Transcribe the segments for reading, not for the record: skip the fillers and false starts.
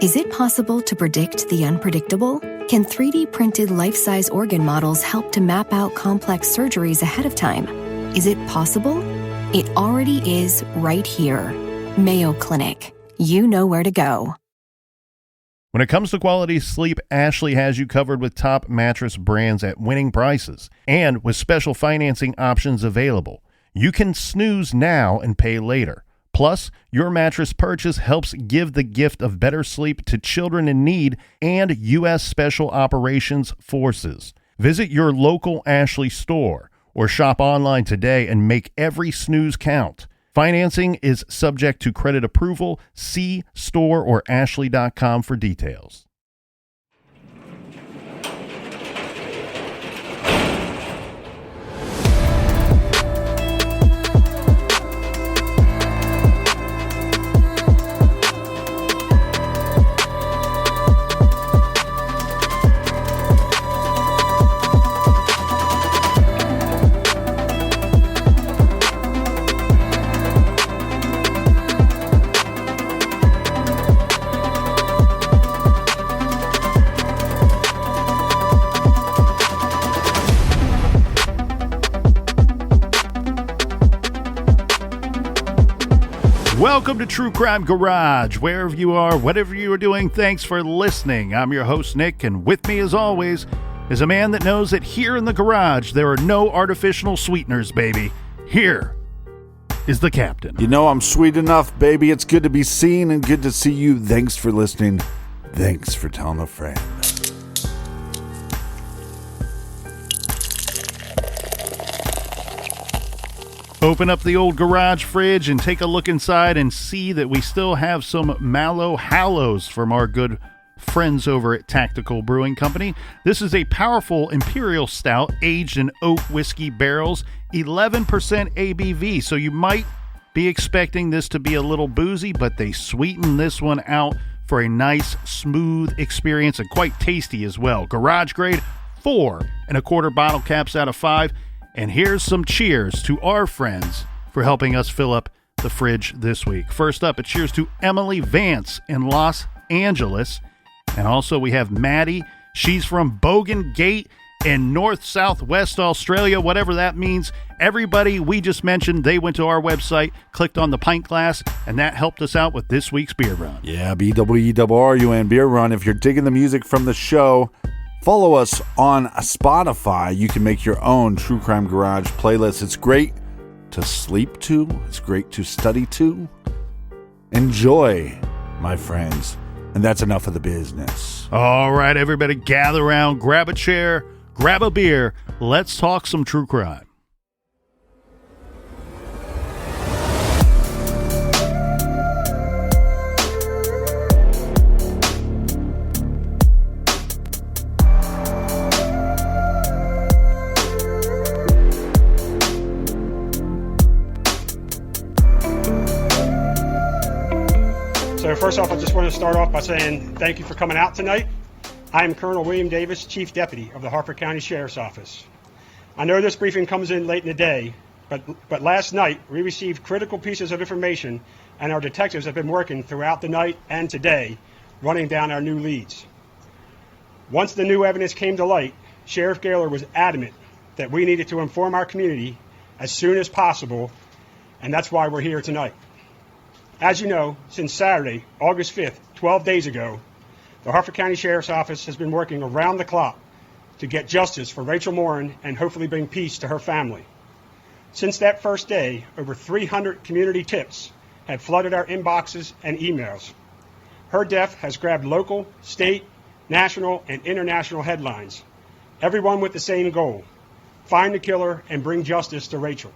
Is it possible to predict the unpredictable? Can 3D printed life-size organ models help to map out complex surgeries ahead of time? Is it possible? It already is right here. Mayo Clinic. You know where to go. When it comes to quality sleep, Ashley has you covered with top mattress brands at winning prices and with special financing options available. You can snooze now and pay later. Plus, your mattress purchase helps give the gift of better sleep to children in need and U.S. Special Operations Forces. Visit your local Ashley store or shop online today and make every snooze count. Financing is subject to credit approval. See store or ashley.com for details. Welcome to True Crime Garage. Wherever you are, whatever you are doing, thanks for listening. I'm your host, Nick, and with me, as always, is a man that knows that here in the garage, there are no artificial sweeteners, baby. Here is the captain. You know I'm sweet enough, baby. It's good to be seen and good to see you. Thanks for listening. Thanks for telling a friend. Open up the old garage fridge and take a look inside and see that we still have some Mallow Hallows from our good friends over at Tactical Brewing Company. This is a powerful imperial stout aged in oak whiskey barrels, 11% ABV. So you might be expecting this to be a little boozy, but they sweeten this one out for a nice, smooth experience and quite tasty as well. Garage grade, 4.25 bottle caps out of 5. And here's some cheers to our friends for helping us fill up the fridge this week. First up, a cheers to Emily Vance in Los Angeles. And also we have Maddie. She's from Bogan Gate in North-Southwest Australia, whatever that means. Everybody we just mentioned, they went to our website, clicked on the pint glass, and that helped us out with this week's beer run. Yeah, BWERRUN beer run. If you're digging the music from the show, follow us on Spotify. You can make your own True Crime Garage playlist. It's great to sleep to. It's great to study to. Enjoy, my friends. And that's enough of the business. All right, everybody, gather around, grab a chair, grab a beer. Let's talk some true crime. So first off, I just want to start off by saying thank you for coming out tonight. I am Colonel William Davis, Chief Deputy of the Harford County Sheriff's Office. I know this briefing comes in late in the day, but last night we received critical pieces of information, and our detectives have been working throughout the night and today running down our new leads. Once the new evidence came to light, Sheriff Gaylor was adamant that we needed to inform our community as soon as possible, and that's why we're here tonight. As you know, since Saturday, August 5th, 12 days ago, the Harford County Sheriff's Office has been working around the clock to get justice for Rachel Morin and hopefully bring peace to her family. Since that first day, over 300 community tips have flooded our inboxes and emails. Her death has grabbed local, state, national, and international headlines, everyone with the same goal: find the killer and bring justice to Rachel.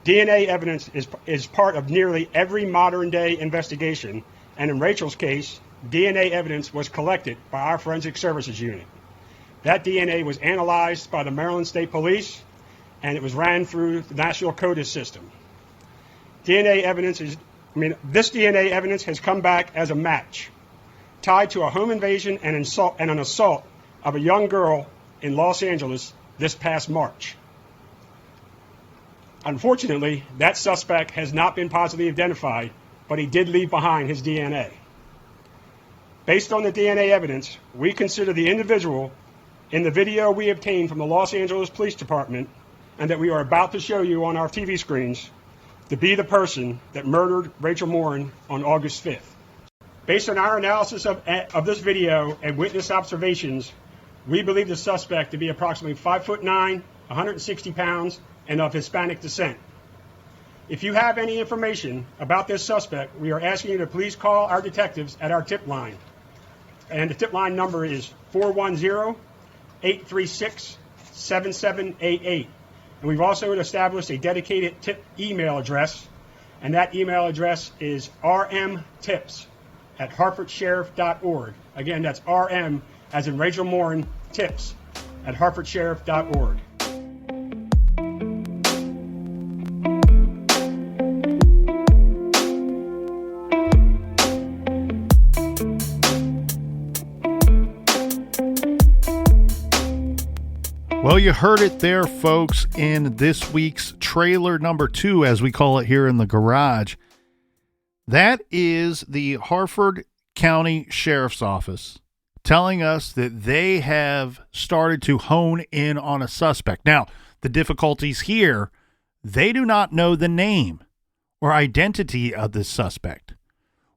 DNA evidence is part of nearly every modern-day investigation, and in Rachel's case, DNA evidence was collected by our Forensic Services Unit. That DNA was analyzed by the Maryland State Police, and it was ran through the National CODIS system. This DNA evidence has come back as a match, tied to a home invasion and an assault of a young girl in Los Angeles this past March. Unfortunately, that suspect has not been positively identified, but he did leave behind his DNA. Based on the DNA evidence, we consider the individual in the video we obtained from the Los Angeles Police Department and that we are about to show you on our TV screens to be the person that murdered Rachel Morin on August 5th. Based on our analysis of this video and witness observations, we believe the suspect to be approximately 5'9", 160 pounds, and of Hispanic descent. If you have any information about this suspect, we are asking you to please call our detectives at our tip line. And the tip line number is 410-836-7788. And we've also established a dedicated tip email address, and that email address is rmtips@harfordsheriff.org. Again, that's RM as in Rachel Morin, tips @harfordsheriff.org. Well, you heard it there, folks, in this week's trailer number 2, as we call it here in the garage. That is the Harford County Sheriff's Office telling us that they have started to hone in on a suspect. Now, the difficulties here, they do not know the name or identity of this suspect.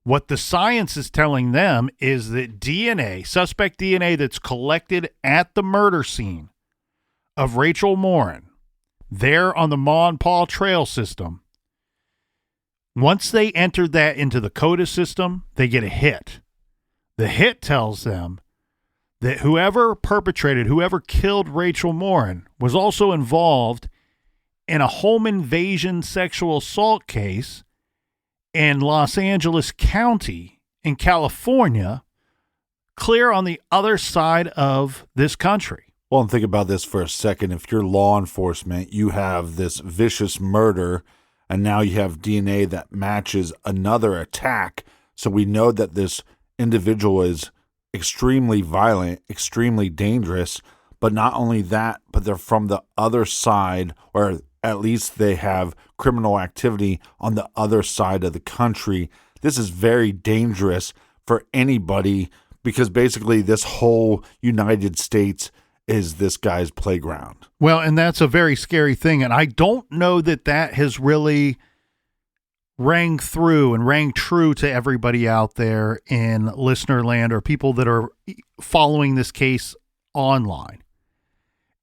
What the science is telling them is that DNA, suspect DNA that's collected at the murder scene of Rachel Morin, there on the Ma and Pa trail system, once they enter that into the CODIS system, they get a hit. The hit tells them that whoever killed Rachel Morin was also involved in a home invasion sexual assault case in Los Angeles County in California, clear on the other side of this country. Well, and think about this for a second. If you're law enforcement, you have this vicious murder, and now you have DNA that matches another attack. So we know that this individual is extremely violent, extremely dangerous. But not only that, but they're from the other side, or at least they have criminal activity on the other side of the country. This is very dangerous for anybody because basically this whole United States is this guy's playground. Well, and that's a very scary thing. And I don't know that that has really rang through and rang true to everybody out there in listener land or people that are following this case online,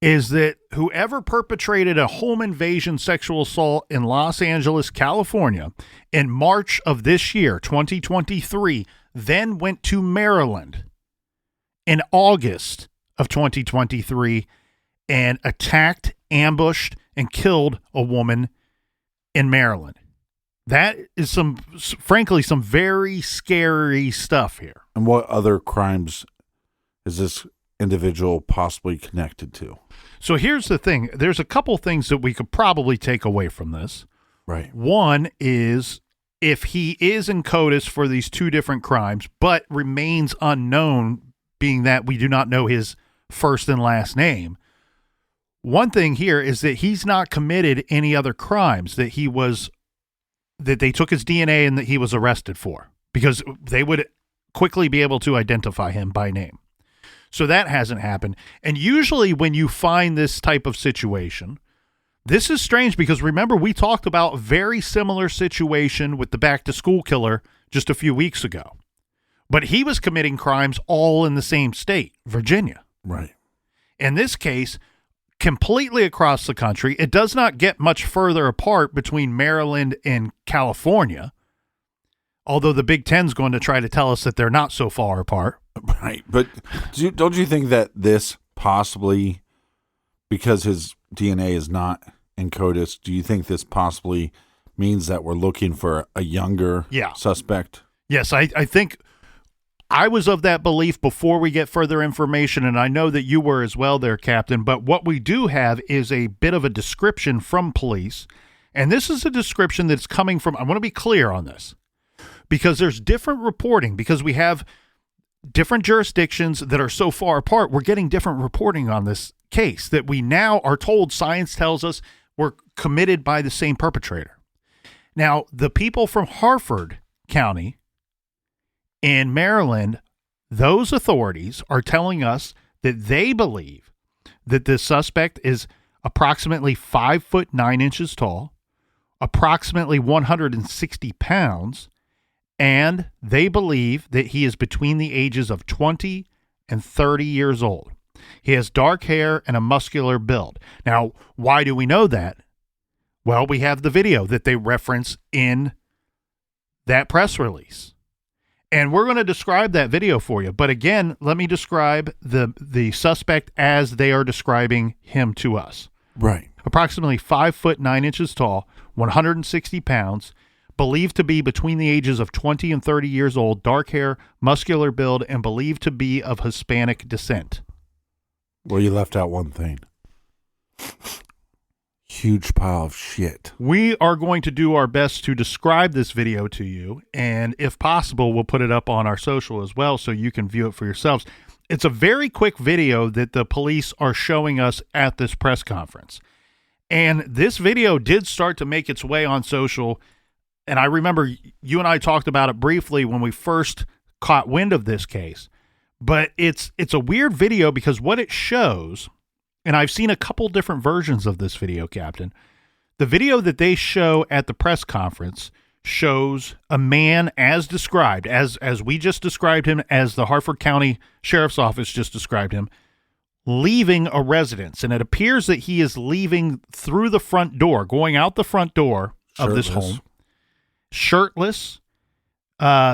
is that whoever perpetrated a home invasion sexual assault in Los Angeles, California in March of this year, 2023, then went to Maryland in August of 2023 and attacked, ambushed, and killed a woman in Maryland. That is frankly, some very scary stuff here. And what other crimes is this individual possibly connected to? So here's the thing. There's a couple things that we could probably take away from this. Right. One is if he is in CODIS for these two different crimes, but remains unknown, being that we do not know his first and last name. One thing here is that he's not committed any other crimes that they took his DNA and that he was arrested for, because they would quickly be able to identify him by name. So that hasn't happened. And usually when you find this type of situation, this is strange because remember, we talked about a very similar situation with the back to school killer just a few weeks ago, but he was committing crimes all in the same state, Virginia. Right. In this case, completely across the country. It does not get much further apart between Maryland and California, although the Big Ten's going to try to tell us that they're not so far apart. Right. But don't you think that this possibly, because his DNA is not in CODIS, do you think this possibly means that we're looking for a younger suspect? Yes, I think I was of that belief before we get further information, and I know that you were as well there, Captain. But what we do have is a bit of a description from police, and this is a description that's coming from, I want to be clear on this, because there's different reporting, because we have different jurisdictions that are so far apart. We're getting different reporting on this case that we now are told, science tells us, were committed by the same perpetrator. Now, the people from Harford County in Maryland, those authorities are telling us that they believe that this suspect is approximately 5'9" tall, approximately 160 pounds, and they believe that he is between the ages of 20 and 30 years old. He has dark hair and a muscular build. Now, why do we know that? Well, we have the video that they reference in that press release. And we're going to describe that video for you. But again, let me describe the suspect as they are describing him to us. Right. Approximately 5'9" tall, 160 pounds, believed to be between the ages of 20 and 30 years old, dark hair, muscular build, and believed to be of Hispanic descent. Well, you left out one thing. Huge pile of shit. We are going to do our best to describe this video to you, and if possible, we'll put it up on our social as well so you can view it for yourselves. It's a very quick video that the police are showing us at this press conference. And this video did start to make its way on social, and I remember you and I talked about it briefly when we first caught wind of this case. But it's a weird video because what it shows, and I've seen a couple different versions of this video, Captain. The video that they show at the press conference shows a man as described, as we just described him, as the Harford County Sheriff's Office just described him, leaving a residence. And it appears that he is leaving through the front door, going out the front door of this home. Shirtless.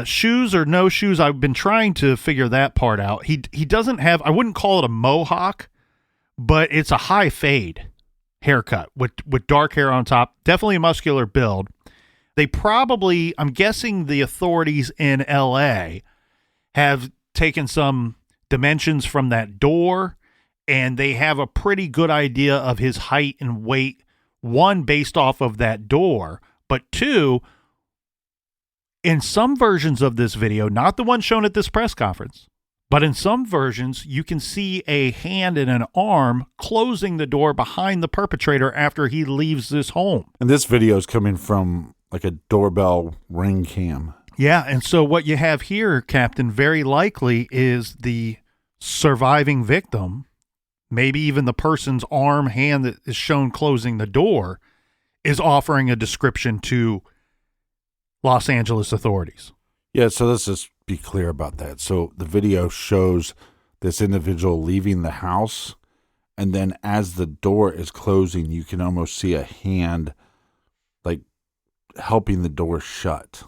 Shoes or no shoes, I've been trying to figure that part out. He doesn't have, I wouldn't call it a mohawk, but it's a high fade haircut with dark hair on top. Definitely a muscular build. They probably, I'm guessing the authorities in LA have taken some dimensions from that door, and they have a pretty good idea of his height and weight, one, based off of that door, but two, in some versions of this video, not the one shown at this press conference, but in some versions, you can see a hand and an arm closing the door behind the perpetrator after he leaves this home. And this video is coming from like a doorbell ring cam. Yeah, and so what you have here, Captain, very likely is the surviving victim, maybe even the person's arm, hand that is shown closing the door, is offering a description to Los Angeles authorities. Yeah, so let's just be clear about that. So the video shows this individual leaving the house, and then as the door is closing, you can almost see a hand like helping the door shut.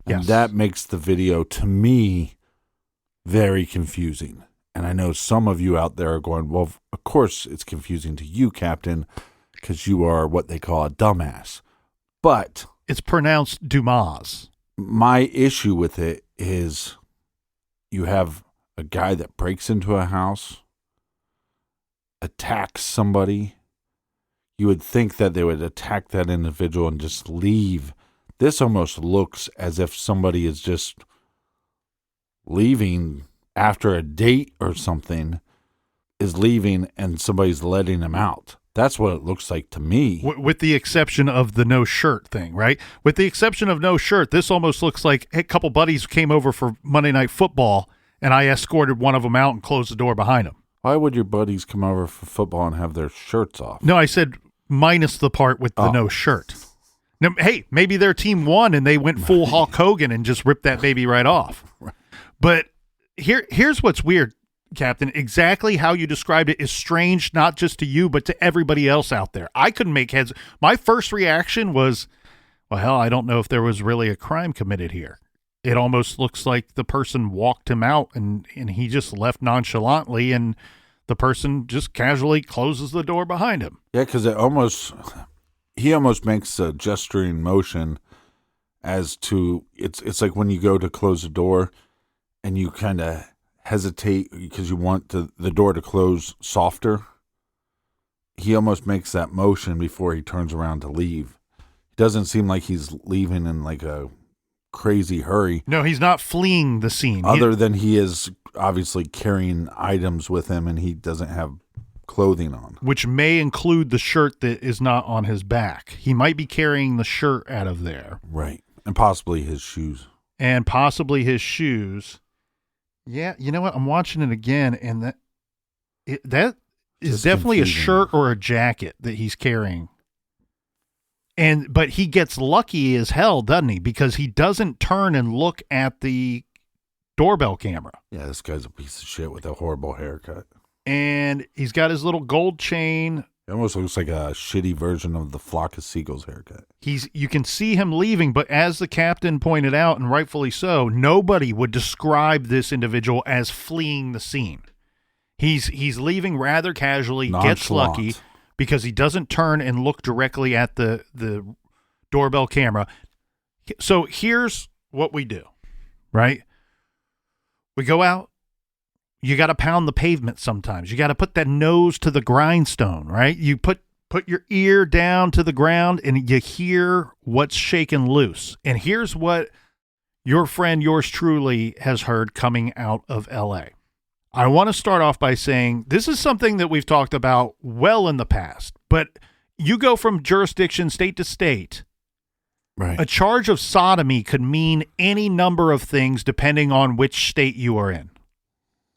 And Yes. that makes the video, to me, very confusing. And I know some of you out there are going, well, of course it's confusing to you, Captain, because you are what they call a dumbass. But It's pronounced Dumas. my issue with it is you have a guy that breaks into a house, attacks somebody. You would think that they would attack that individual and just leave. This almost looks as if somebody is just leaving after a date or something, is leaving and somebody's letting him out. That's what it looks like to me. With the exception of the no shirt thing, right? With the exception of no shirt, this almost looks like a couple buddies came over for Monday Night Football, and I escorted one of them out and closed the door behind him. Why would your buddies come over for football and have their shirts off? No, I said minus the part with the no shirt. Now, hey, maybe their team won and they went full Hulk Hogan and just ripped that baby right off. But here's what's weird, Captain. Exactly how you described it is strange, not just to you, but to everybody else out there. I couldn't make heads. My first reaction was, well, hell, I don't know if there was really a crime committed here. It almost looks like the person walked him out and he just left nonchalantly, and the person just casually closes the door behind him. Yeah, because he almost makes a gesturing motion as to, it's like when you go to close the door and you kind of hesitate because you want the door to close softer. He almost makes that motion before he turns around to leave. It doesn't seem like he's leaving in like a crazy hurry. No, he's not fleeing the scene. Other than he is obviously carrying items with him and he doesn't have clothing on. Which may include the shirt that is not on his back. He might be carrying the shirt out of there. Right. And possibly his shoes. Yeah, you know what? I'm watching it again, and that is Just definitely confusing. a shirt or a jacket that he's carrying. But he gets lucky as hell, doesn't he? Because he doesn't turn and look at the doorbell camera. Yeah, this guy's a piece of shit with a horrible haircut. And he's got his little gold chain. It almost looks like a shitty version of the Flock of Seagulls haircut. You can see him leaving, but as the captain pointed out, and rightfully so, nobody would describe this individual as fleeing the scene. He's leaving rather casually, gets Nonchalant. lucky because he doesn't turn and look directly at the doorbell camera. So here's what we do, right? We go out. You got to pound the pavement sometimes. You got to put that nose to the grindstone, right? You put your ear down to the ground and you hear what's shaking loose. And here's what your friend, yours truly, has heard coming out of LA. I want to start off by saying this is something that we've talked about well in the past, but you go from jurisdiction, state to state. Right. A charge of sodomy could mean any number of things depending on which state you are in.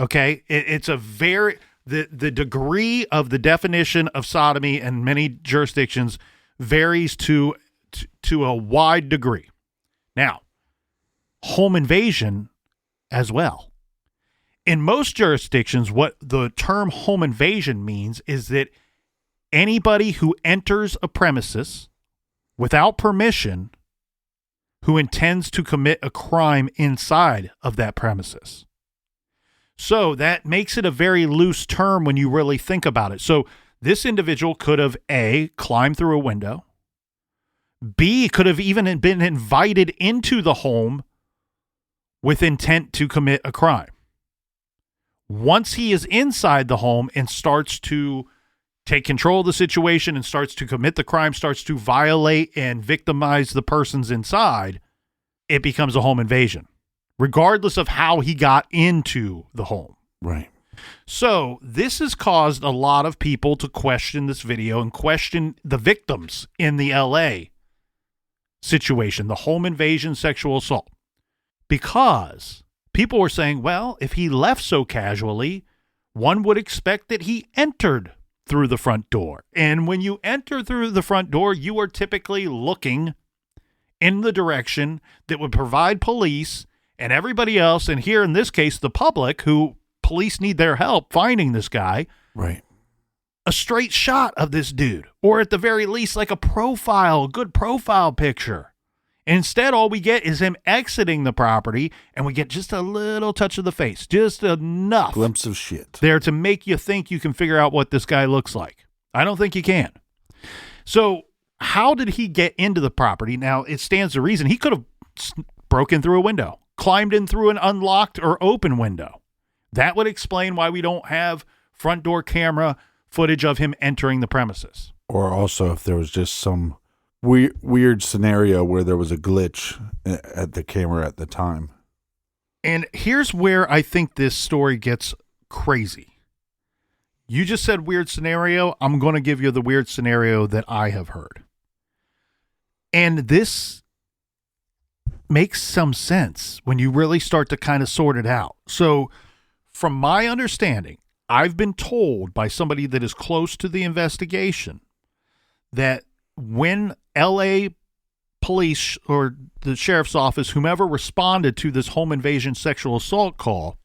Okay? It's a very... The degree of the definition of sodomy in many jurisdictions varies to a wide degree. Now, home invasion as well. In most jurisdictions, what the term home invasion means is that anybody who enters a premises without permission who intends to commit a crime inside of that premises. So that makes it a very loose term when you really think about it. So this individual could have A, climbed through a window. B, could have even been invited into the home with intent to commit a crime. Once he is inside the home and starts to take control of the situation and starts to commit the crime, starts to violate and victimize the persons inside, it becomes a home invasion, regardless of how he got into the home. Right. So this has caused a lot of people to question this video and question the victims in the LA situation, the home invasion sexual assault, because people were saying, well, if he left so casually, one would expect that he entered through the front door. And when you enter through the front door, you are typically looking in the direction that would provide police and everybody else, and here in this case, the public, who police need their help finding this guy, Right. a straight shot of this dude, or at the very least, like a good profile picture. Instead, all we get is him exiting the property, and we get just a little touch of the face, just enough Glimpse of shit. there to make you think you can figure out what this guy looks like. I don't think you can. So how did he get into the property? Now, it stands to reason he could have broken through a window, climbed in through an unlocked or open window. That would explain why we don't have front door camera footage of him entering the premises. Or also if there was just some weird scenario where there was a glitch at the camera at the time. And here's where I think this story gets crazy. You just said weird scenario. I'm going to give you the weird scenario that I have heard. And this makes some sense when you really start to kind of sort it out. So from my understanding, I've been told by somebody that is close to the investigation that when LA police or the sheriff's office, whomever responded to this home invasion sexual assault call,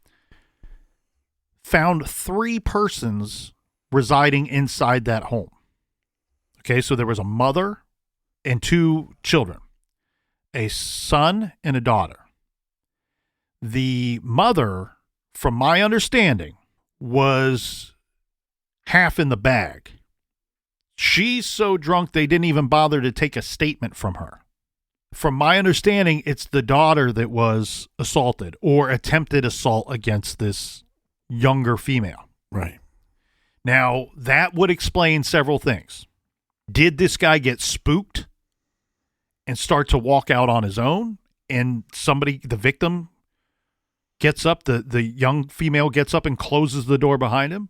found 3 persons residing inside that home. Okay, so there was a mother and 2 children, a son and a daughter. The mother, from my understanding, was half in the bag. She's so drunk they didn't even bother to take a statement from her. From my understanding, it's the daughter that was assaulted or attempted assault against this younger female. Right. Now, that would explain several things. Did this guy get spooked and start to walk out on his own? And the victim gets up, the young female gets up and closes the door behind him?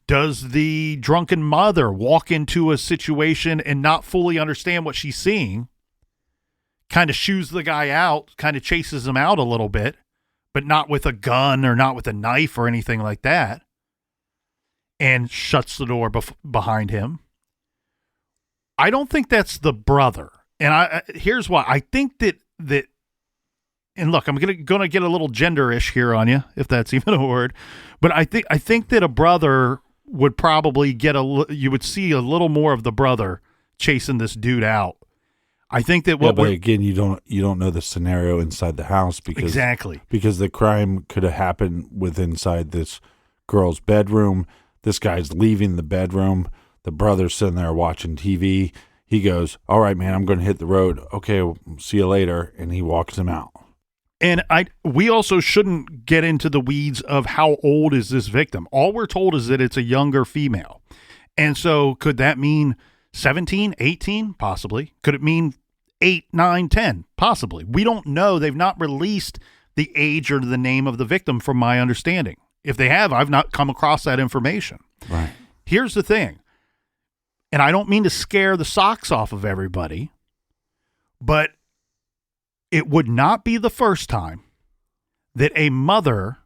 Does the drunken mother walk into a situation and not fully understand what she's seeing, kind of shoos the guy out, kind of chases him out a little bit, but not with a gun or not with a knife or anything like that, and shuts the door behind him. I don't think that's the brother. And here's why. I think that and look, I'm gonna get a little gender-ish here on you, if that's even a word, but I think that a brother would probably you would see a little more of the brother chasing this dude out. I think that but again, you don't know the scenario inside the house because the crime could have happened inside this girl's bedroom. This guy's leaving the bedroom. The brother's sitting there watching TV. He goes, "All right, man, I'm going to hit the road. Okay, we'll see you later," and he walks him out. And we also shouldn't get into the weeds of how old is this victim. All we're told is that it's a younger female. And so could that mean 17, 18? Possibly. Could it mean 8, 9, 10? Possibly. We don't know. They've not released the age or the name of the victim from my understanding. If they have, I've not come across that information. Right. Here's the thing. And I don't mean to scare the socks off of everybody, but it would not be the first time that a mother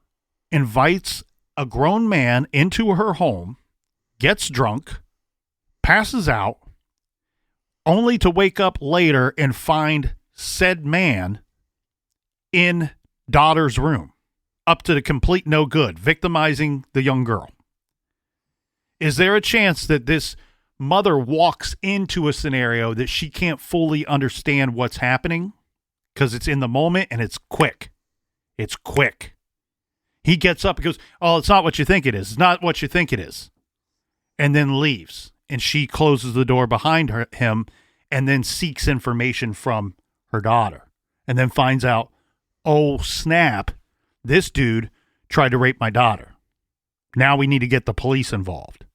invites a grown man into her home, gets drunk, passes out, only to wake up later and find said man in daughter's room, up to the complete no good, victimizing the young girl. Is there a chance that this mother walks into a scenario that she can't fully understand what's happening? Because it's in the moment and it's quick. It's quick. He gets up and goes, "Oh, it's not what you think it is. It's not what you think it is." And then leaves. And she closes the door behind him and then seeks information from her daughter. And then finds out, oh, snap, this dude tried to rape my daughter. Now we need to get the police involved.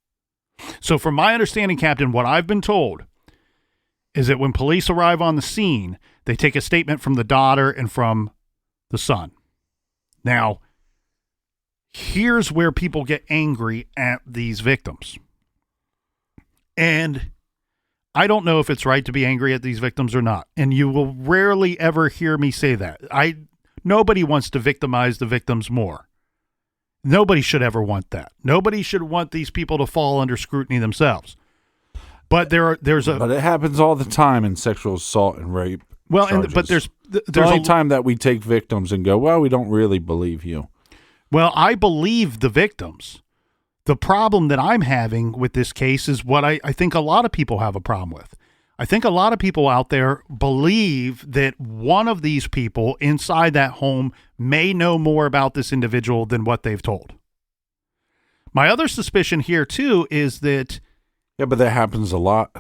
So from my understanding, Captain, what I've been told is that when police arrive on the scene, they take a statement from the daughter and from the son. Now, here's where people get angry at these victims. And I don't know if it's right to be angry at these victims or not. And you will rarely ever hear me say that. Nobody wants to victimize the victims more. Nobody should ever want that. Nobody should want these people to fall under scrutiny themselves. But but it happens all the time in sexual assault and rape. Well, but there's the only time that we take victims and go, well, we don't really believe you. Well, I believe the victims. The problem that I'm having with this case is what I think a lot of people have a problem with. I think a lot of people out there believe that one of these people inside that home may know more about this individual than what they've told. My other suspicion here, too, is that... Yeah, but that happens a lot,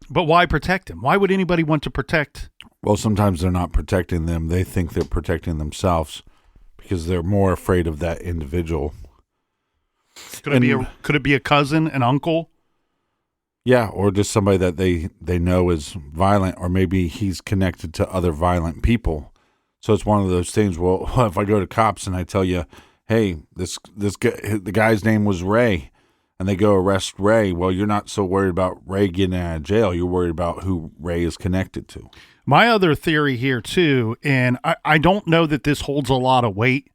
But why protect him? Why would anybody want to protect? Well, sometimes they're not protecting them. They think they're protecting themselves because they're more afraid of that individual. Could it be a cousin, an uncle? Yeah, or just somebody that they know is violent, or maybe he's connected to other violent people. So it's one of those things. Well, if I go to cops and I tell you, hey, this guy, the guy's name was Ray, and they go arrest Ray, well, you're not so worried about Ray getting out of jail. You're worried about who Ray is connected to. My other theory here, too, and I don't know that this holds a lot of weight,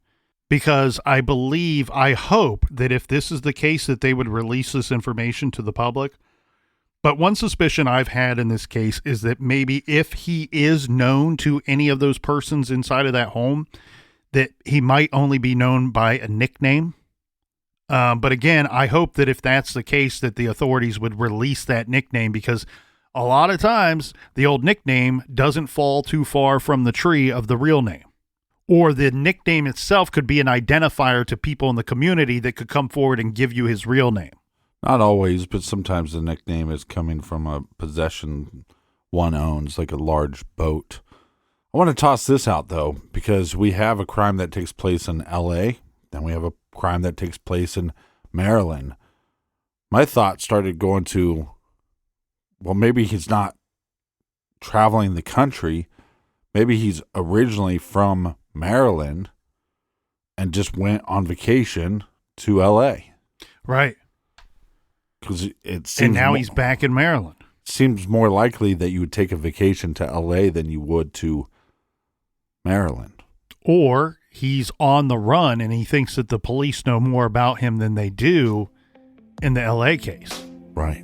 because I hope that if this is the case, that they would release this information to the public. But one suspicion I've had in this case is that maybe if he is known to any of those persons inside of that home, that he might only be known by a nickname. But again, I hope that if that's the case, that the authorities would release that nickname, because a lot of times the old nickname doesn't fall too far from the tree of the real name. Or the nickname itself could be an identifier to people in the community that could come forward and give you his real name. Not always, but sometimes the nickname is coming from a possession one owns, like a large boat. I want to toss this out, though, because we have a crime that takes place in L.A., then we have a crime that takes place in Maryland. My thought started going to, well, maybe he's not traveling the country. Maybe he's originally from Maryland and just went on vacation to L.A. Right. Because it seems, and now he's back in Maryland. It seems more likely that you would take a vacation to L.A. than you would to Maryland. Or he's on the run and he thinks that the police know more about him than they do in the LA case. Right.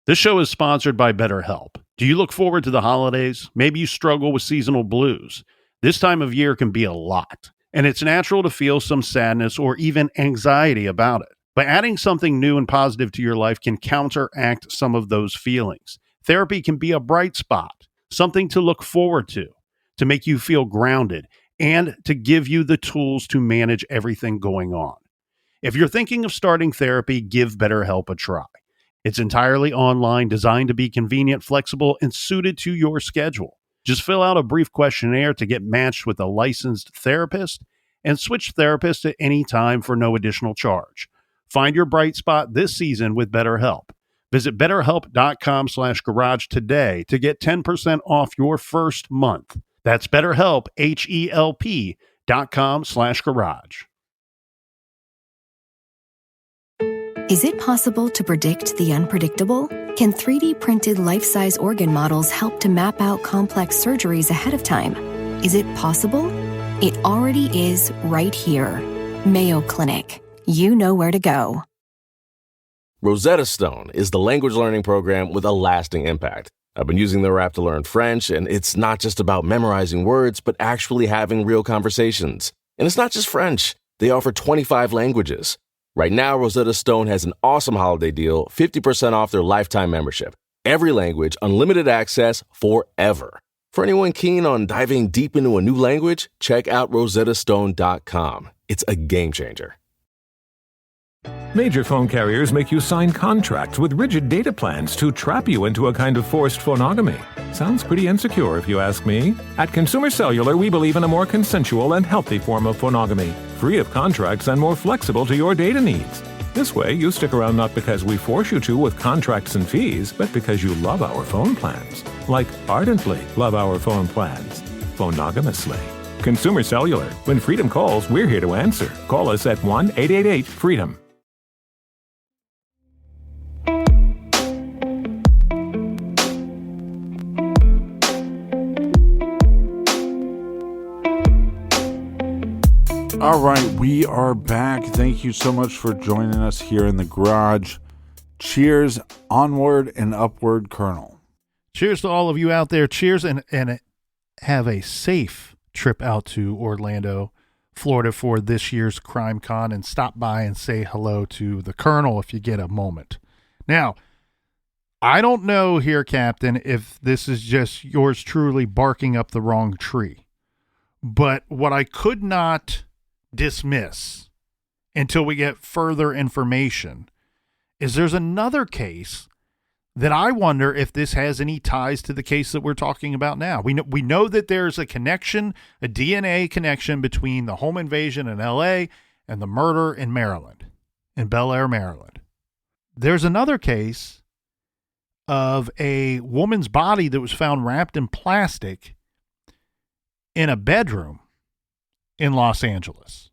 This show is sponsored by BetterHelp. Do you look forward to the holidays? Maybe you struggle with seasonal blues. This time of year can be a lot, and it's natural to feel some sadness or even anxiety about it. But adding something new and positive to your life can counteract some of those feelings. Therapy can be a bright spot, something to look forward to make you feel grounded, and to give you the tools to manage everything going on. If you're thinking of starting therapy, give BetterHelp a try. It's entirely online, designed to be convenient, flexible, and suited to your schedule. Just fill out a brief questionnaire to get matched with a licensed therapist and switch therapists at any time for no additional charge. Find your bright spot this season with BetterHelp. Visit BetterHelp.com/garage today to get 10% off your first month. That's BetterHelp, HELP.com/garage. Is it possible to predict the unpredictable? Can 3D printed life-size organ models help to map out complex surgeries ahead of time? Is it possible? It already is right here. Mayo Clinic. You know where to go. Rosetta Stone is the language learning program with a lasting impact. I've been using their app to learn French, and it's not just about memorizing words, but actually having real conversations. And it's not just French. They offer 25 languages. Right now, Rosetta Stone has an awesome holiday deal, 50% off their lifetime membership. Every language, unlimited access forever. For anyone keen on diving deep into a new language, check out rosettastone.com. It's a game changer. Major phone carriers make you sign contracts with rigid data plans to trap you into a kind of forced phonogamy. Sounds pretty insecure if you ask me. At Consumer Cellular, we believe in a more consensual and healthy form of phonogamy, free of contracts and more flexible to your data needs. This way, you stick around not because we force you to with contracts and fees, but because you love our phone plans. Like ardently love our phone plans. Phonogamously. Consumer Cellular. When freedom calls, we're here to answer. Call us at 1-888-FREEDOM. All right, we are back. Thank you so much for joining us here in the garage. Cheers, onward and upward, Colonel. Cheers to all of you out there. Cheers, and have a safe trip out to Orlando, Florida for this year's Crime Con, and stop by and say hello to the Colonel if you get a moment. Now, I don't know here, Captain, if this is just yours truly barking up the wrong tree, but what I could not dismiss until we get further information is there's another case that I wonder if this has any ties to the case that we're talking about now. We know that there's a connection, a DNA connection between the home invasion in LA and the murder in Maryland, in Bel Air, Maryland. There's another case of a woman's body that was found wrapped in plastic in a bedroom in Los Angeles.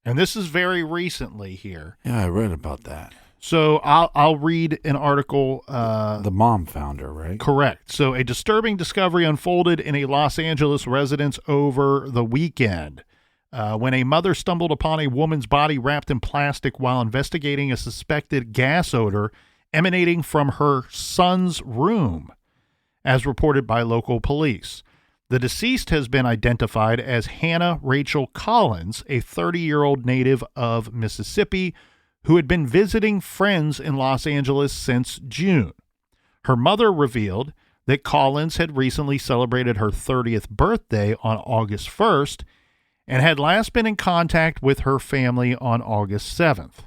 And this is very recently here. Yeah, I read about that. So I'll read an article. The mom found her, right? Correct. So a disturbing discovery unfolded in a Los Angeles residence over the weekend when a mother stumbled upon a woman's body wrapped in plastic while investigating a suspected gas odor emanating from her son's room, as reported by local police. The deceased has been identified as Hannah Rachel Collins, a 30-year-old native of Mississippi who had been visiting friends in Los Angeles since June. Her mother revealed that Collins had recently celebrated her 30th birthday on August 1st and had last been in contact with her family on August 7th.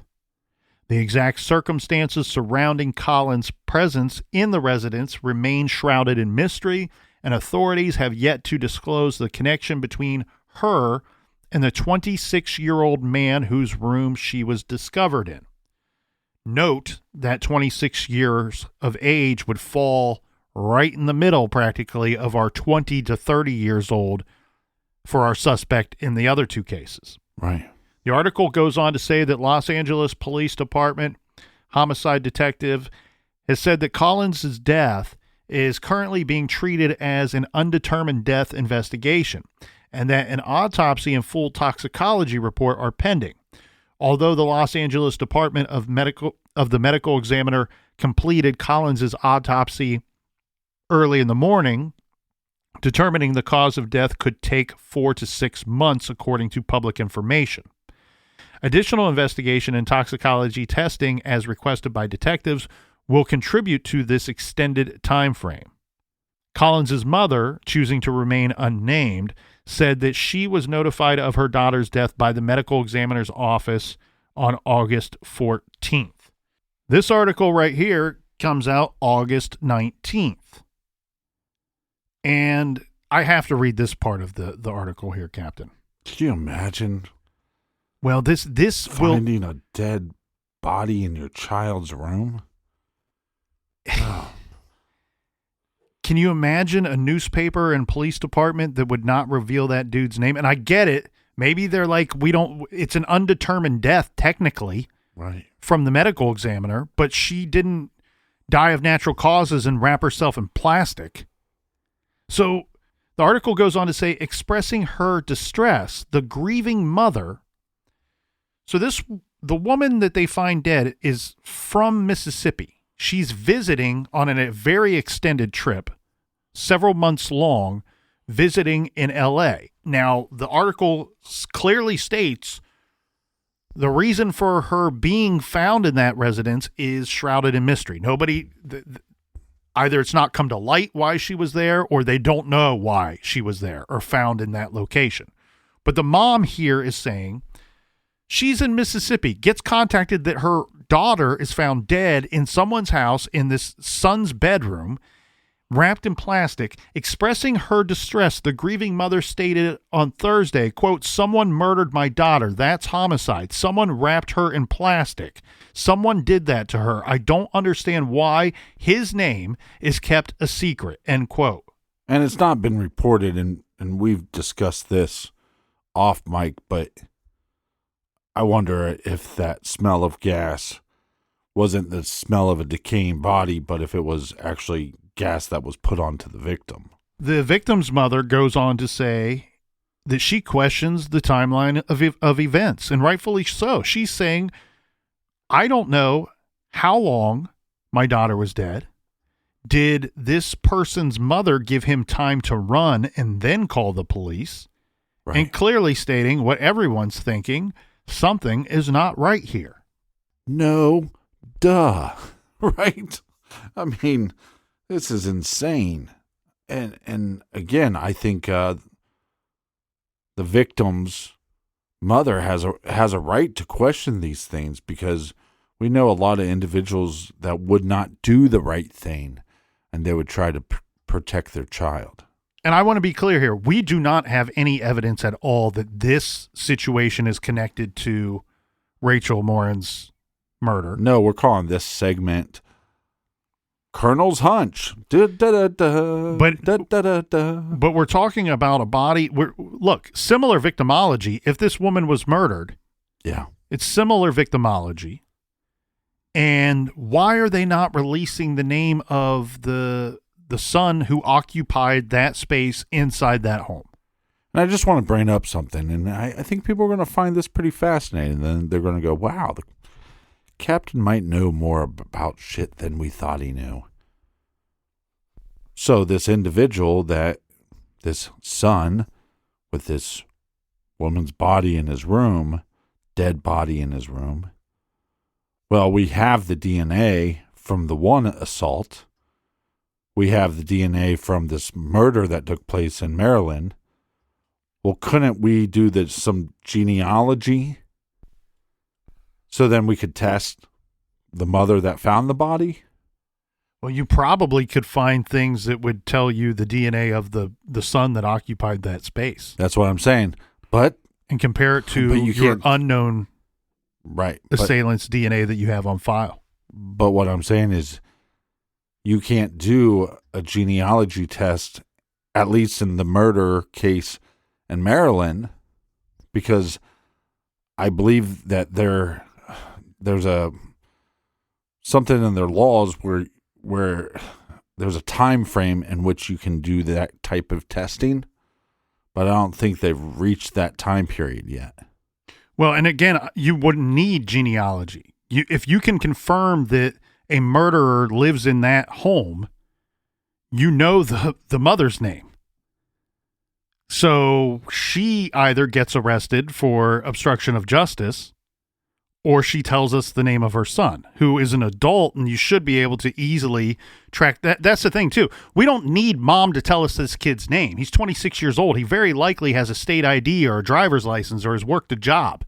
The exact circumstances surrounding Collins' presence in the residence remain shrouded in mystery, and authorities have yet to disclose the connection between her and the 26-year-old man whose room she was discovered in. Note that 26 years of age would fall right in the middle, practically, of our 20 to 30 years old for our suspect in the other two cases. Right. The article goes on to say that Los Angeles Police Department homicide detective has said that Collins' death is currently being treated as an undetermined death investigation, and that an autopsy and full toxicology report are pending. Although the Los Angeles Department of the Medical Examiner completed Collins' autopsy early in the morning, determining the cause of death could take 4 to 6 months, according to public information. Additional investigation and toxicology testing, as requested by detectives, will contribute to this extended time frame. Collins' mother, choosing to remain unnamed, said that she was notified of her daughter's death by the medical examiner's office on August 14th. This article right here comes out August 19th. And I have to read this part of the article here, Captain. Can you imagine? Well, this finding a dead body in your child's room? Oh. Can you imagine a newspaper and police department that would not reveal that dude's name? And I get it. Maybe they're like, it's an undetermined death technically, right, from the medical examiner, but she didn't die of natural causes and wrap herself in plastic. So the article goes on to say, expressing her distress, the grieving mother. So the woman that they find dead is from Mississippi. She's visiting on a very extended trip, several months long, visiting in L.A. Now, the article clearly states the reason for her being found in that residence is shrouded in mystery. Nobody, either it's not come to light why she was there, or they don't know why she was there or found in that location. But the mom here is saying she's in Mississippi, gets contacted that her daughter is found dead in someone's house in this son's bedroom, wrapped in plastic. Expressing her distress, the grieving mother stated on Thursday, quote, "Someone murdered my daughter. That's homicide. Someone wrapped her in plastic. Someone did that to her. I don't understand why his name is kept a secret," end quote. And it's not been reported, and we've discussed this off mic, but I wonder if that smell of gas wasn't the smell of a decaying body, but if it was actually gas that was put onto the victim. The victim's mother goes on to say that she questions the timeline of events, and rightfully so. She's saying, I don't know how long my daughter was dead. Did this person's mother give him time to run and then call the police? Right. And clearly stating what everyone's thinking, something is not right here. No, duh, right? I mean, this is insane. And again, I think the victim's mother has a right to question these things, because we know a lot of individuals that would not do the right thing, and they would try to protect their child. And I want to be clear here. We do not have any evidence at all that this situation is connected to Rachel Morin's murder. No, we're calling this segment Colonel's Hunch. Da, da, da, da, but, da, da, da, da. But we're talking about a body. Look, similar victimology. If this woman was murdered, yeah, it's similar victimology. And why are they not releasing the name of the son who occupied that space inside that home? And I just want to bring up something, and I think people are going to find this pretty fascinating. Then they're going to go, wow, the captain might know more about shit than we thought he knew. So this individual, this son with this woman's body in his room, dead body in his room, well, we have the DNA from the one assault. We have the DNA from this murder that took place in Maryland. Well, couldn't we do some genealogy so then we could test the mother that found the body? Well, you probably could find things that would tell you the DNA of the son that occupied that space. That's what I'm saying. And compare it to your unknown assailant's DNA that you have on file. But what I'm saying is, you can't do a genealogy test, at least in the murder case in Maryland, because I believe that there's something in their laws where there's a time frame in which you can do that type of testing, but I don't think they've reached that time period yet. Well, and again, you wouldn't need genealogy. If you can confirm that a murderer lives in that home, you know the mother's name. So she either gets arrested for obstruction of justice, or she tells us the name of her son, who is an adult, and you should be able to easily track that. That's the thing, too. We don't need mom to tell us this kid's name. He's 26 years old. He very likely has a state ID or a driver's license or has worked a job.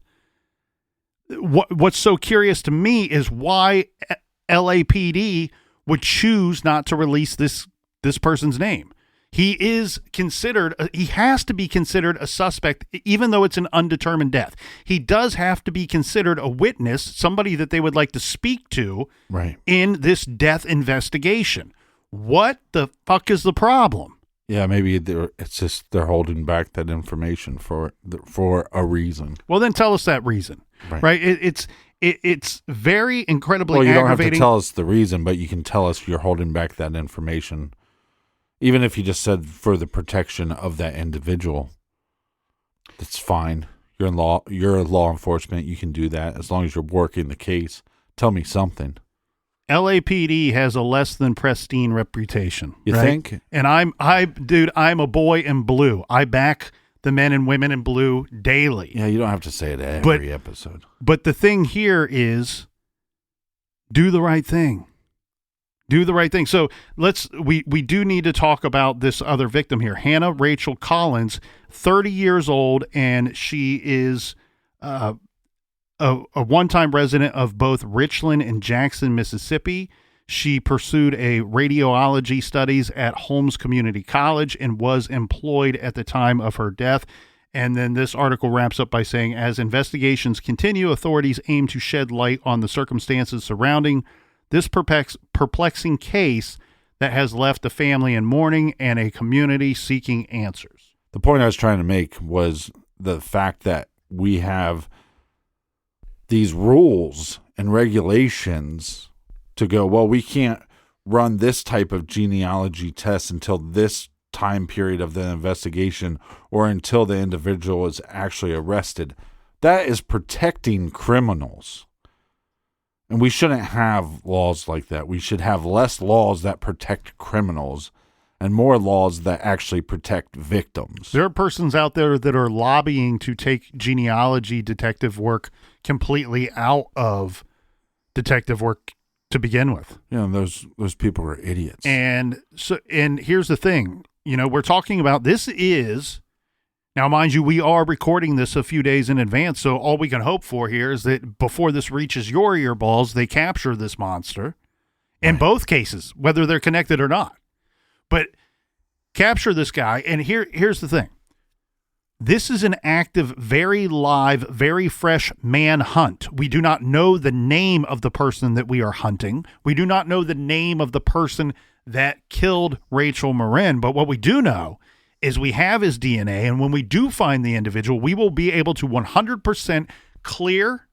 What's so curious to me is why LAPD would choose not to release this person's name. He is considered, he has to be considered a suspect, even though it's an undetermined death. He does have to be considered a witness, somebody that they would like to speak to in this death investigation. What the fuck is the problem? Yeah, maybe it's just they're holding back that information for a reason. Well, then tell us that reason, right? It's very incredibly aggravating. Well, you don't have to tell us the reason, but you can tell us you're holding back that information. Even if you just said for the protection of that individual, that's fine. You're law enforcement. You can do that as long as you're working the case. Tell me something. LAPD has a less than pristine reputation. You think? And I'm a boy in blue. I back the men and women in blue daily. Yeah, you don't have to say it every episode. But the thing here is, do the right thing. Do the right thing. So we do need to talk about this other victim here, Hannah Rachel Collins, 30 years old, and she is a one-time resident of both Richland and Jackson, Mississippi. She pursued a radiology studies at Holmes Community College and was employed at the time of her death. And then this article wraps up by saying, as investigations continue, authorities aim to shed light on the circumstances surrounding this perplexing case that has left a family in mourning and a community seeking answers. The point I was trying to make was the fact that we have these rules and regulations to go, well, we can't run this type of genealogy test until this time period of the investigation or until the individual is actually arrested. That is protecting criminals. And we shouldn't have laws like that. We should have less laws that protect criminals and more laws that actually protect victims. There are persons out there that are lobbying to take genealogy detective work completely out of detective work to begin with. Yeah, those people are idiots. And here's the thing. We're talking about this is... Now, mind you, we are recording this a few days in advance, so all we can hope for here is that before this reaches your earballs, they capture this monster in both cases, whether they're connected or not. But capture this guy, and here's the thing. This is an active, very live, very fresh manhunt. We do not know the name of the person that we are hunting. We do not know the name of the person that killed Rachel Morin, but what we do know is we have his DNA, and when we do find the individual, we will be able to 100% clear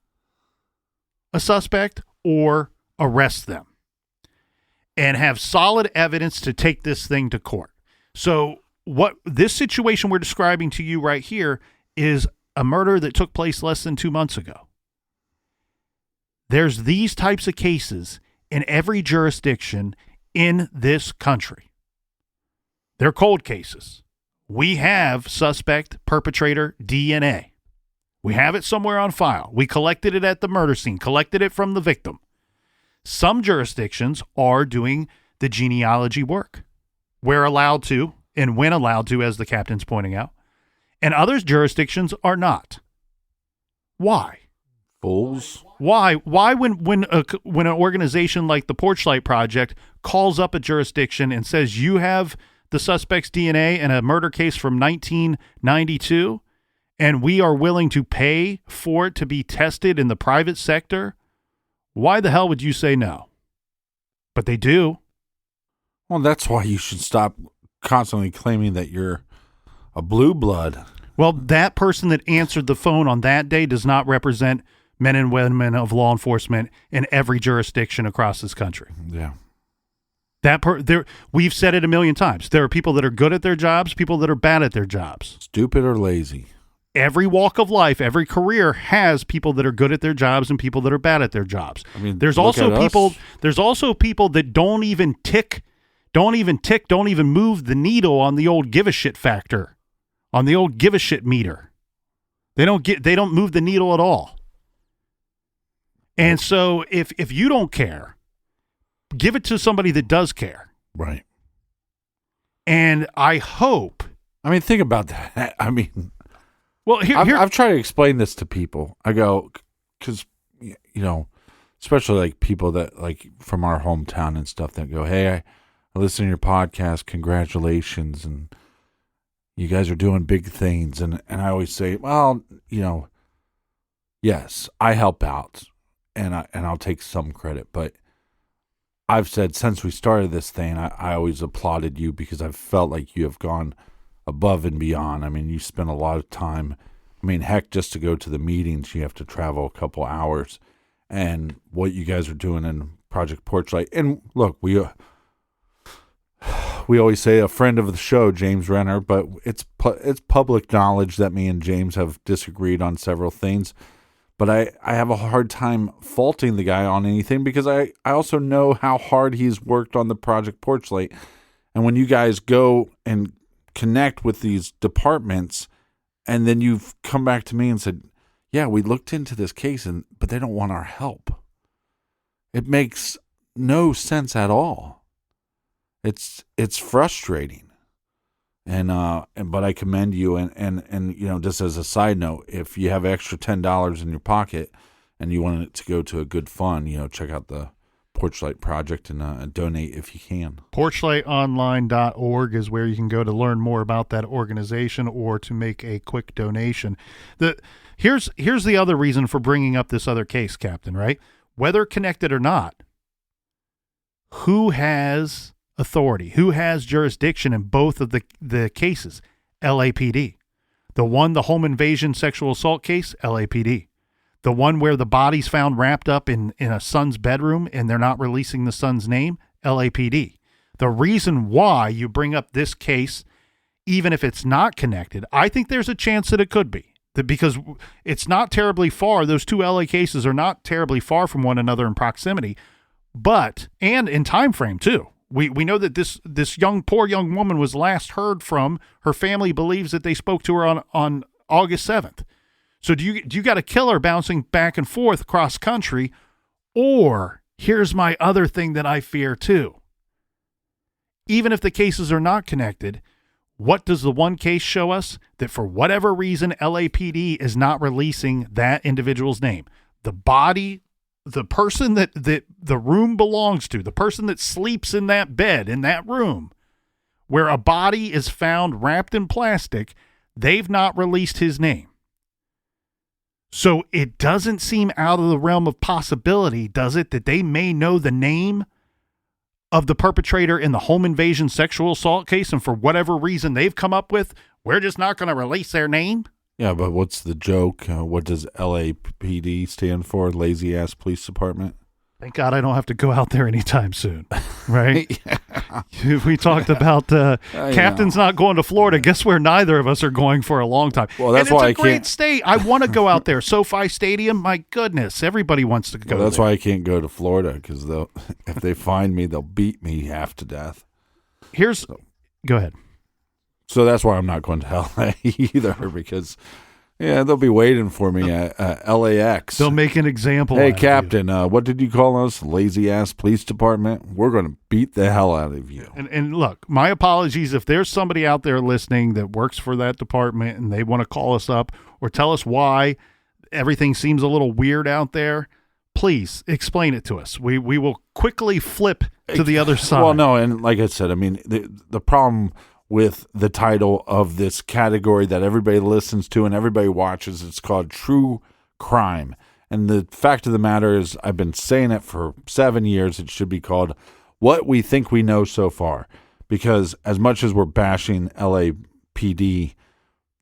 a suspect or arrest them and have solid evidence to take this thing to court. So what this situation we're describing to you right here is a murder that took place less than 2 months ago. There's these types of cases in every jurisdiction in this country. They're cold cases. We have suspect perpetrator DNA. We have it somewhere on file. We collected it at the murder scene, collected it from the victim. Some jurisdictions are doing the genealogy work. We're allowed to, and when allowed to, as the captain's pointing out. And other jurisdictions are not. Why? Fools. Why when an organization like the Porchlight Project calls up a jurisdiction and says you have the suspect's DNA in a murder case from 1992, and we are willing to pay for it to be tested in the private sector, why the hell would you say no? But they do. Well, that's why you should stop constantly claiming that you're a blue blood. Well, that person that answered the phone on that day does not represent men and women of law enforcement in every jurisdiction across this country. Yeah. We've said it a million times. There are people that are good at their jobs, people that are bad at their jobs. Stupid or lazy. Every walk of life, every career has people that are good at their jobs and people that are bad at their jobs. I mean, there's look also at people. us. There's also people that don't even move the needle on the old give a shit factor, on the old give a shit meter. They don't move the needle at all. And so if you don't care, give it to somebody that does care. Right. And I hope. I mean, think about that. I mean, well, I've tried to explain this to people. I go, because, especially like people that like from our hometown and stuff that go, hey, I listen to your podcast. Congratulations. And you guys are doing big things. And I always say, well, yes, I help out and I'll take some credit. But I've said since we started this thing, I always applauded you because I've felt like you have gone above and beyond. I mean, you spend a lot of time. I mean, heck, just to go to the meetings, you have to travel a couple hours. And what you guys are doing in Project Porchlight. And look, we always say a friend of the show, James Renner, but it's public knowledge that me and James have disagreed on several things. But I have a hard time faulting the guy on anything because I also know how hard he's worked on the Project Porchlight. And when you guys go and connect with these departments and then you've come back to me and said, yeah, we looked into this case, but they don't want our help. It makes no sense at all. It's frustrating. But I commend you and just as a side note, if you have extra $10 in your pocket and you want it to go to a good fund, check out the Porchlight Project and donate if you can. Porchlightonline.org is where you can go to learn more about that organization or to make a quick donation. Here's the other reason for bringing up this other case, Captain, right? Whether connected or not, who has authority, who has jurisdiction in both of the cases? LAPD. The home invasion sexual assault case, LAPD. The one where the body's found wrapped up in a son's bedroom and they're not releasing the son's name, LAPD. The reason why you bring up this case, even if it's not connected, I think there's a chance that it could be. Because it's not terribly far. Those two LA cases are not terribly far from one another in proximity, and in time frame too. We know that this poor young woman was last heard from. Her family believes that they spoke to her on August 7th. So do you got a killer bouncing back and forth across country? Or here's my other thing that I fear too. Even if the cases are not connected, what does the one case show us? That for whatever reason, LAPD is not releasing that individual's name. The body, the person that the room belongs to, the person that sleeps in that bed, in that room, where a body is found wrapped in plastic, they've not released his name. So it doesn't seem out of the realm of possibility, does it, that they may know the name of the perpetrator in the home invasion sexual assault case, and for whatever reason they've come up with, we're just not going to release their name? Yeah, but what's the joke? What does LAPD stand for? Lazy Ass Police Department? Thank God I don't have to go out there anytime soon, right? We talked about captain's not going to Florida. Guess where neither of us are going for a long time. Well, that's and why it's a great state. I want to go out there. SoFi Stadium, my goodness, everybody wants to go. Well, that's there. why I can't go to Florida because if they find me, they'll beat me half to death. Go ahead. So that's why I'm not going to LA either because. Yeah, they'll be waiting for me at LAX. They'll make an example. Hey, Captain, what did you call us? Lazy ass police department? We're going to beat the hell out of you. And look, my apologies if there's somebody out there listening that works for that department and they want to call us up or tell us why everything seems a little weird out there. Please explain it to us. We will quickly flip to the other side. Well, no, and like I said, I mean, the problem with the title of this category that everybody listens to and everybody watches. It's called True Crime. And the fact of the matter is, I've been saying it for 7 years. It should be called What We Think We Know So Far. Because as much as we're bashing LAPD,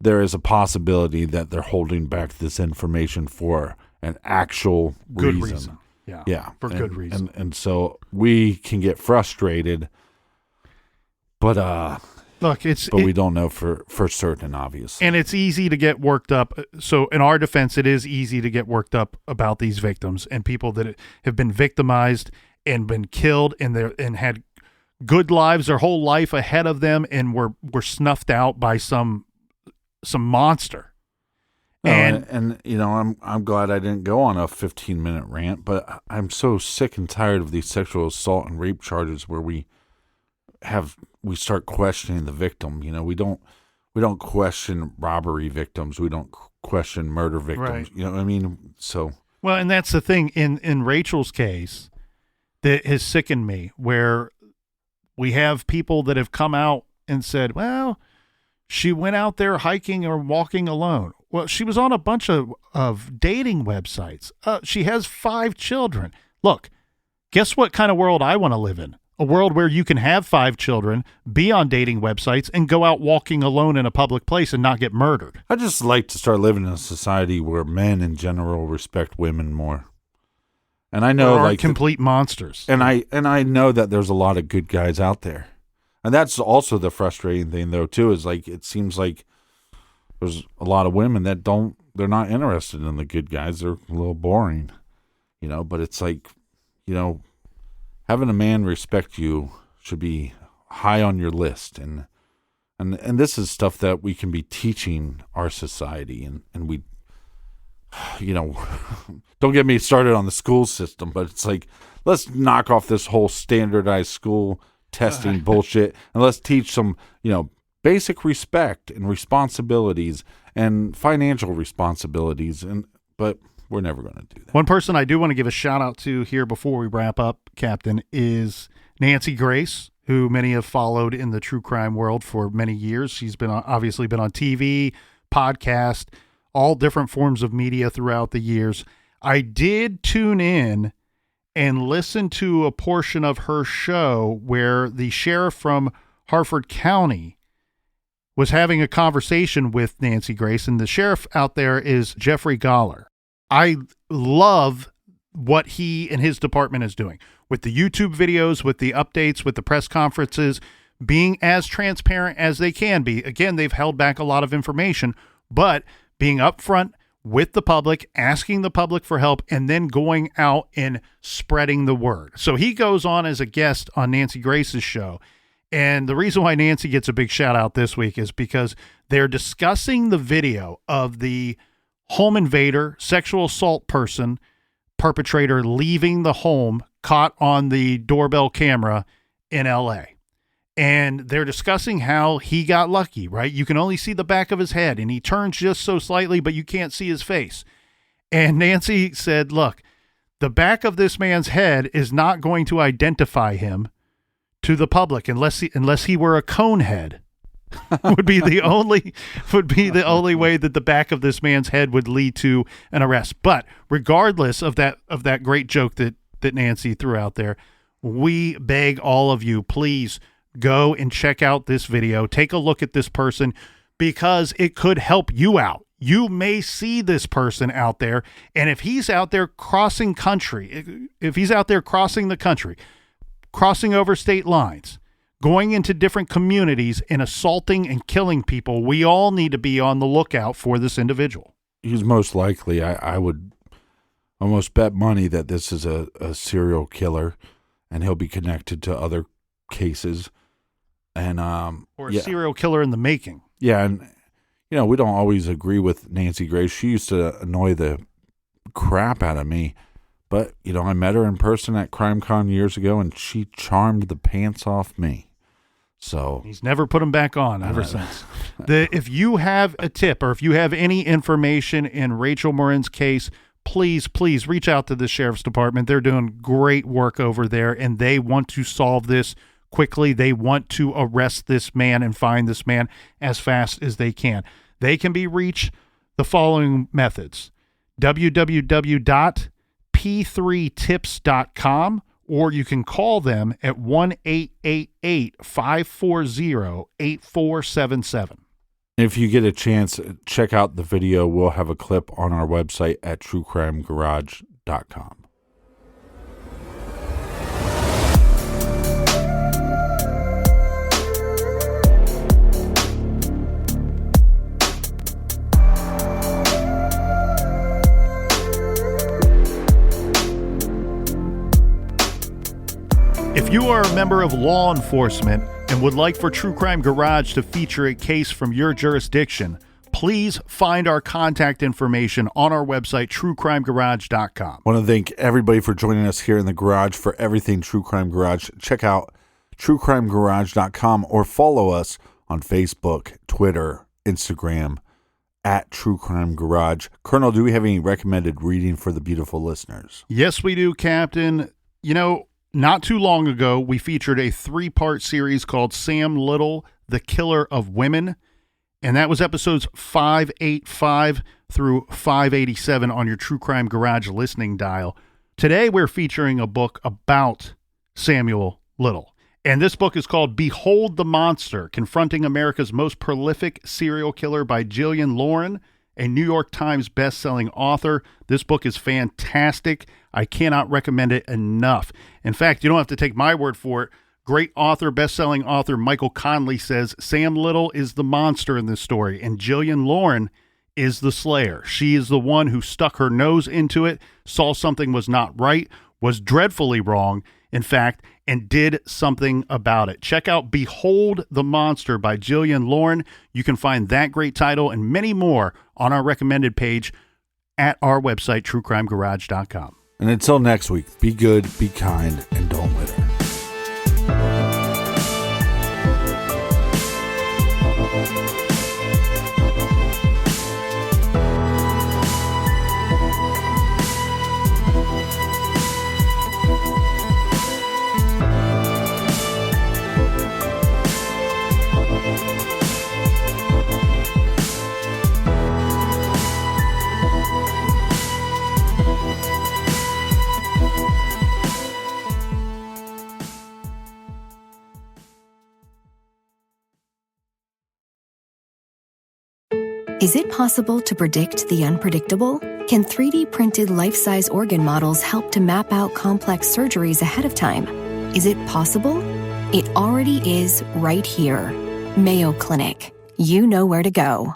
there is a possibility that they're holding back this information for an actual Good reason. reason. Yeah. For good reason. And so we can get frustrated, but look, we don't know for certain, obviously. And it's easy to get worked up. So in our defense, it is easy to get worked up about these victims and people that have been victimized and been killed and had good lives their whole life ahead of them and were snuffed out by some monster. And you know, I'm glad I didn't go on a 15-minute rant, but I'm so sick and tired of these sexual assault and rape charges where we start questioning the victim. You know, we don't question robbery victims. We don't question murder victims. Right. You know what I mean? So well, and that's the thing in Rachel's case that has sickened me, where we have people that have come out and said, well, she went out there hiking or walking alone. Well, she was on a bunch of dating websites. She has 5 children. Look, guess what kind of world I want to live in? A world where you can have 5 children, be on dating websites, and go out walking alone in a public place and not get murdered. I just like to start living in a society where men in general respect women more. And I know, like complete monsters. And I know that there's a lot of good guys out there. And that's also the frustrating thing, though, too, is like it seems like there's a lot of women that they're not interested in the good guys. They're a little boring, you know, but it's like, you know, having a man respect you should be high on your list. And this is stuff that we can be teaching our society. And we, you know, don't get me started on the school system, but it's like, let's knock off this whole standardized school testing bullshit and let's teach some, you know, basic respect and responsibilities and financial responsibilities. But we're never going to do that. One person I do want to give a shout out to here before we wrap up, Captain, is Nancy Grace, who many have followed in the true crime world for many years. She's obviously been on TV, podcast, all different forms of media throughout the years. I did tune in and listen to a portion of her show where the sheriff from Harford County was having a conversation with Nancy Grace, and the sheriff out there is Jeffrey Goller. I love what he and his department is doing with the YouTube videos, with the updates, with the press conferences, being as transparent as they can be. Again, they've held back a lot of information, but being upfront with the public, asking the public for help, and then going out and spreading the word. So he goes on as a guest on Nancy Grace's show. And the reason why Nancy gets a big shout out this week is because they're discussing the video of the home invader, sexual assault perpetrator leaving the home, caught on the doorbell camera in LA. And they're discussing how he got lucky, right? You can only see the back of his head and he turns just so slightly, but you can't see his face. And Nancy said, look, the back of this man's head is not going to identify him to the public unless he were a cone head. would be the only way that the back of this man's head would lead to an arrest. But regardless of that great joke that Nancy threw out there, we beg all of you, please go and check out this video. Take a look at this person because it could help you out. You may see this person out there, and if he's out there crossing the country, crossing over state lines, going into different communities and assaulting and killing people, we all need to be on the lookout for this individual. He's most likely, I would almost bet money that this is a serial killer, and he'll be connected to other cases. And or a serial killer in the making. Yeah, and you know, we don't always agree with Nancy Grace. She used to annoy the crap out of me. But, you know, I met her in person at CrimeCon years ago, and she charmed the pants off me. So he's never put them back on ever since. If you have a tip or if you have any information in Rachel Morin's case, please reach out to the sheriff's department. They're doing great work over there, and they want to solve this quickly. They want to arrest this man and find this man as fast as they can. They can be reached the following methods: www.p3tips.com, or you can call them at 1-888-540-8477. If you get a chance, check out the video. We'll have a clip on our website at truecrimegarage.com. If you are a member of law enforcement and would like for True Crime Garage to feature a case from your jurisdiction, please find our contact information on our website, truecrimegarage.com. I want to thank everybody for joining us here in the garage for everything True Crime Garage. Check out truecrimegarage.com or follow us on Facebook, Twitter, Instagram, at True Crime Garage. Colonel, do we have any recommended reading for the beautiful listeners? Yes, we do, Captain. You know, not too long ago, we featured a 3-part series called Sam Little, the Killer of Women, and that was episodes 585 through 587 on your True Crime Garage listening dial. Today, we're featuring a book about Samuel Little, and this book is called Behold the Monster, Confronting America's Most Prolific Serial Killer by Jillian Loren, a New York Times best-selling author. This book is fantastic. I cannot recommend it enough. In fact, you don't have to take my word for it. Great author, best-selling author Michael Conley says Sam Little is the monster in this story, and Jillian Loren is the slayer. She is the one who stuck her nose into it, saw something was not right, was dreadfully wrong, in fact, and did something about it. Check out Behold the Monster by Jillian Loren. You can find that great title and many more on our recommended page at our website, truecrimegarage.com. And until next week, be good, be kind, and don't litter. Is it possible to predict the unpredictable? Can 3D printed life-size organ models help to map out complex surgeries ahead of time? Is it possible? It already is right here. Mayo Clinic. You know where to go.